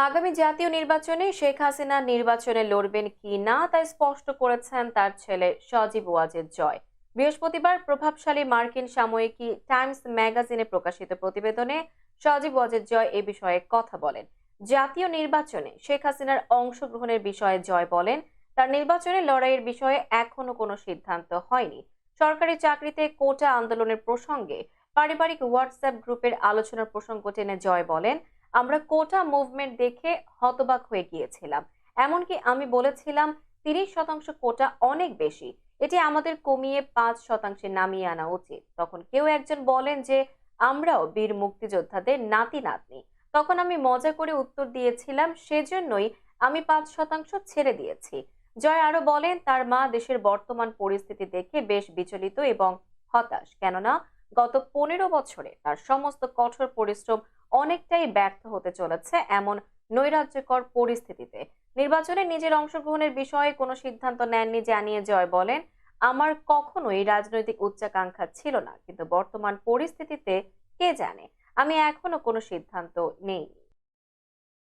আগামী জাতীয় নির্বাচনে শেখ হাসিনা নির্বাচনে লড়বেন কি না তা স্পষ্ট করেছেন তার ছেলে সজীব ওয়াজেদ জয়। বৃহস্পতিবার প্রভাবশালী মার্কিন সাময়িকী টাইমস ম্যাগাজিনে প্রকাশিত প্রতিবেদনে সজীব ওয়াজেদ জয় এ বিষয়ে কথা বলেন। জাতীয় নির্বাচনে শেখ হাসিনার অংশগ্রহণের বিষয়ে জয় বলেন, তার নির্বাচনে লড়াইয়ের বিষয়ে এখনো কোনো সিদ্ধান্ত হয়নি। সরকারি চাকরিতে কোটা আন্দোলনের প্রসঙ্গে পারিবারিক হোয়াটসঅ্যাপ গ্রুপের আলোচনার প্রসঙ্গ টেনে জয় বলেন, আমরা কোটা মুভমেন্ট দেখে হতবাক হয়ে গিয়েছিলাম। এমনকি আমি বলেছিলাম 30% কোটা অনেক বেশি, এটি আমাদের কমিয়ে 5% নামিয়ে আনা উচিত। তখন কেউ একজন বলেন যে আমরাও বীর মুক্তিযোদ্ধাদের নাতি নাতনি। তখন আমি মজা করে উত্তর দিয়েছিলাম সেজন্যই আমি 5% ছেড়ে দিয়েছি। জয় আরো বলেন, তার মা দেশের বর্তমান পরিস্থিতি দেখে বেশ বিচলিত এবং হতাশ, কেননা গত 15 বছরে তার সমস্ত কঠোর পরিশ্রম অনেকটাই ব্যর্থ হতে চলেছে এমন নৈরাজ্যকর পরিস্থিতিতে। নির্বাচনে নিজের অংশগ্রহণের বিষয়ে কোনো সিদ্ধান্ত নেননি জানিয়ে জয় বলেন, আমার কখনোই রাজনৈতিক উচ্চাকাঙ্ক্ষা ছিল না, কিন্তু বর্তমান পরিস্থিতিতে কে জানে, আমি এখনো কোনো সিদ্ধান্ত নেই।